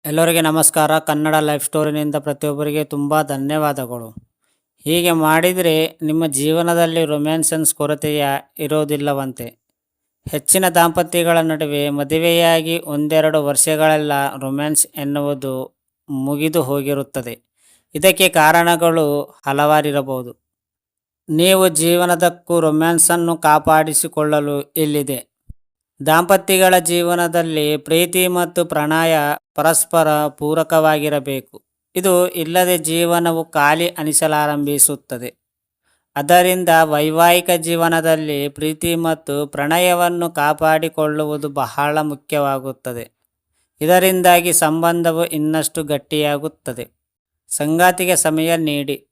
ಎಲ್ಲರಿಗೆ ನಮಸ್ಕಾರ. ಕನ್ನಡ ಲೈಫ್ ಸ್ಟೋರಿನಿಂದ ಪ್ರತಿಯೊಬ್ಬರಿಗೆ ತುಂಬ ಧನ್ಯವಾದಗಳು. ಹೀಗೆ ಮಾಡಿದರೆ ನಿಮ್ಮ ಜೀವನದಲ್ಲಿ ರೊಮ್ಯಾನ್ಸನ್ಸ್ ಕೊರತೆಯ ಇರೋದಿಲ್ಲವಂತೆ. ಹೆಚ್ಚಿನ ದಾಂಪತ್ಯಗಳ ನಡುವೆ ಮದುವೆಯಾಗಿ ಒಂದೆರಡು ವರ್ಷಗಳೆಲ್ಲ ರೊಮ್ಯಾನ್ಸ್ ಎನ್ನುವುದು ಮುಗಿದು ಹೋಗಿರುತ್ತದೆ. ಇದಕ್ಕೆ ಕಾರಣಗಳು ಹಲವಾರಿರಬಹುದು. ನೀವು ಜೀವನದಕ್ಕೂ ರೊಮ್ಯಾನ್ಸನ್ನು ಕಾಪಾಡಿಸಿಕೊಳ್ಳಲು ಇಲ್ಲಿದೆ. ದಾಂಪತ್ಯಗಳ ಜೀವನದಲ್ಲಿ ಪ್ರೀತಿ ಮತ್ತು ಪ್ರಣಯ ಪರಸ್ಪರ ಪೂರಕವಾಗಿರಬೇಕು. ಇದು ಇಲ್ಲದೆ ಜೀವನವು ಖಾಲಿ ಅನಿಸಲಾರಂಭಿಸುತ್ತದೆ. ಅದರಿಂದ ವೈವಾಹಿಕ ಜೀವನದಲ್ಲಿ ಪ್ರೀತಿ ಮತ್ತು ಪ್ರಣಯವನ್ನು ಕಾಪಾಡಿಕೊಳ್ಳುವುದು ಬಹಳ ಮುಖ್ಯವಾಗುತ್ತದೆ. ಇದರಿಂದಾಗಿ ಸಂಬಂಧವು ಇನ್ನಷ್ಟು ಗಟ್ಟಿಯಾಗುತ್ತದೆ. ಸಂಗಾತಿಗೆ ಸಮಯ ನೀಡಿ.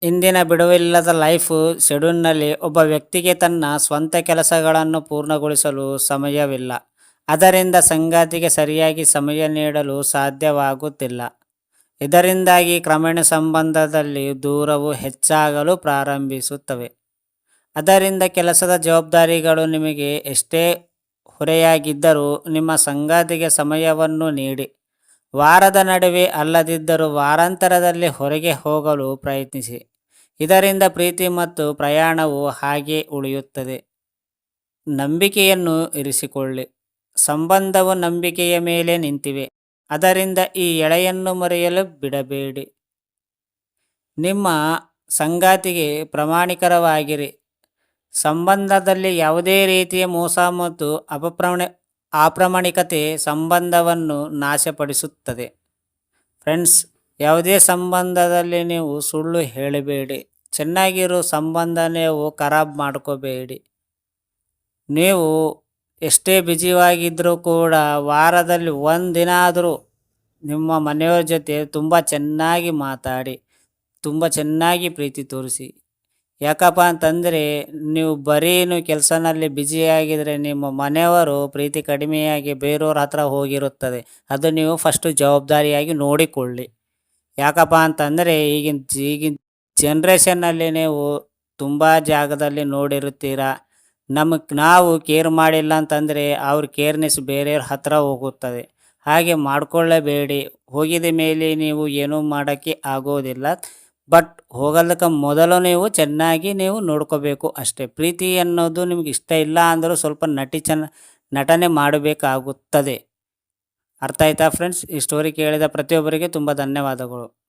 ಇಂದಿನ ಬಿಡುವಿಲ್ಲದ ಲೈಫ್ ಶೆಡ್ಯೂಲ್ನಲ್ಲಿ ಒಬ್ಬ ವ್ಯಕ್ತಿಗೆ ತನ್ನ ಸ್ವಂತ ಕೆಲಸಗಳನ್ನು ಪೂರ್ಣಗೊಳಿಸಲು ಸಮಯವಿಲ್ಲ. ಅದರಿಂದ ಸಂಗಾತಿಗೆ ಸರಿಯಾಗಿ ಸಮಯ ನೀಡಲು ಸಾಧ್ಯವಾಗುತ್ತಿಲ್ಲ. ಇದರಿಂದಾಗಿ ಕ್ರಮೇಣ ಸಂಬಂಧದಲ್ಲಿ ದೂರವು ಹೆಚ್ಚಾಗಲು ಪ್ರಾರಂಭಿಸುತ್ತವೆ. ಅದರಿಂದ ಕೆಲಸದ ಜವಾಬ್ದಾರಿಗಳು ನಿಮಗೆ ಎಷ್ಟೇ ಹೊರೆಯಾಗಿದ್ದರೂ ನಿಮ್ಮ ಸಂಗಾತಿಗೆ ಸಮಯವನ್ನು ನೀಡಿ. ವಾರದ ನಡುವೆ ಅಲ್ಲದಿದ್ದರೂ ವಾರಾಂತರದಲ್ಲಿ ಹೊರಗೆ ಹೋಗಲು ಪ್ರಯತ್ನಿಸಿ. ಇದರಿಂದ ಪ್ರೀತಿ ಮತ್ತು ಪ್ರಯಾಣವು ಹಾಗೆ ಉಳಿಯುತ್ತದೆ. ನಂಬಿಕೆಯನ್ನು ಇರಿಸಿಕೊಳ್ಳಿ. ಸಂಬಂಧವು ನಂಬಿಕೆಯ ಮೇಲೆ ನಿಂತಿವೆ. ಅದರಿಂದ ಈ ಎಳೆಯನ್ನು ಮರೆಯಲು ಬಿಡಬೇಡಿ. ನಿಮ್ಮ ಸಂಗಾತಿಗೆ ಪ್ರಾಮಾಣಿಕರಾಗಿರಿ. ಸಂಬಂಧದಲ್ಲಿ ಯಾವುದೇ ರೀತಿಯ ಮೋಸ ಮತ್ತು ಅಪ್ರಾಮಾಣಿಕತೆ ಸಂಬಂಧವನ್ನು ನಾಶಪಡಿಸುತ್ತದೆ. ಫ್ರೆಂಡ್ಸ್, ಯಾವುದೇ ಸಂಬಂಧದಲ್ಲಿ ನೀವು ಸುಳ್ಳು ಹೇಳಬೇಡಿ. ಚೆನ್ನಾಗಿರೋ ಸಂಬಂಧ ನೀವು ಖರಾಬ್ ಮಾಡ್ಕೋಬೇಡಿ. ನೀವು ಎಷ್ಟೇ ಬ್ಯುಸಿಯಾಗಿದ್ದರೂ ಕೂಡ ವಾರದಲ್ಲಿ ಒಂದು ದಿನ ಆದರೂ ನಿಮ್ಮ ಮನೆಯವರ ಜೊತೆ ತುಂಬ ಚೆನ್ನಾಗಿ ಮಾತಾಡಿ, ತುಂಬ ಚೆನ್ನಾಗಿ ಪ್ರೀತಿ ತೋರಿಸಿ. ಯಾಕಪ್ಪ ಅಂತಂದರೆ ನೀವು ಕೆಲಸನಲ್ಲಿ ಬ್ಯುಸಿಯಾಗಿದ್ದರೆ ನಿಮ್ಮ ಮನೆಯವರು ಪ್ರೀತಿ ಕಡಿಮೆಯಾಗಿ ಬೇರೆಯವ್ರ ಹತ್ರ ಹೋಗಿರುತ್ತದೆ. ಅದು ನೀವು ಫಸ್ಟು ಜವಾಬ್ದಾರಿಯಾಗಿ ನೋಡಿಕೊಳ್ಳಿ. ಯಾಕಪ್ಪ ಅಂತಂದರೆ ಈಗಿನ ಜನ್ರೇಷನ್ನಲ್ಲಿ ನೀವು ತುಂಬ ಜಾಗದಲ್ಲಿ ನೋಡಿರುತ್ತೀರ. ನಾವು ಕೇರ್ ಮಾಡಿಲ್ಲ ಅಂತಂದರೆ ಅವ್ರ ಕೇರ್ನೆಸ್ ಬೇರೆಯವ್ರ ಹತ್ರ ಹೋಗುತ್ತದೆ. ಹಾಗೆ ಮಾಡಿಕೊಳ್ಳಬೇಡಿ. ಹೋಗಿದ ಮೇಲೆ ನೀವು ಏನೂ ಮಾಡೋಕ್ಕೆ ಆಗೋದಿಲ್ಲ. ಬಟ್ ಹೋಗೋದಕ್ಕೆ ಮೊದಲು ನೀವು ಚೆನ್ನಾಗಿ ನೋಡ್ಕೋಬೇಕು ಅಷ್ಟೇ. ಪ್ರೀತಿ ಅನ್ನೋದು ನಿಮ್ಗೆ ಇಷ್ಟ ಇಲ್ಲ ಅಂದರೂ ಸ್ವಲ್ಪ ನಟನೆ ಮಾಡಬೇಕಾಗುತ್ತದೆ. ಅರ್ಥ ಆಯ್ತಾ ಫ್ರೆಂಡ್ಸ್? ಈ ಸ್ಟೋರಿ ಕೇಳಿದ ಪ್ರತಿಯೊಬ್ಬರಿಗೆ ತುಂಬ ಧನ್ಯವಾದಗಳು.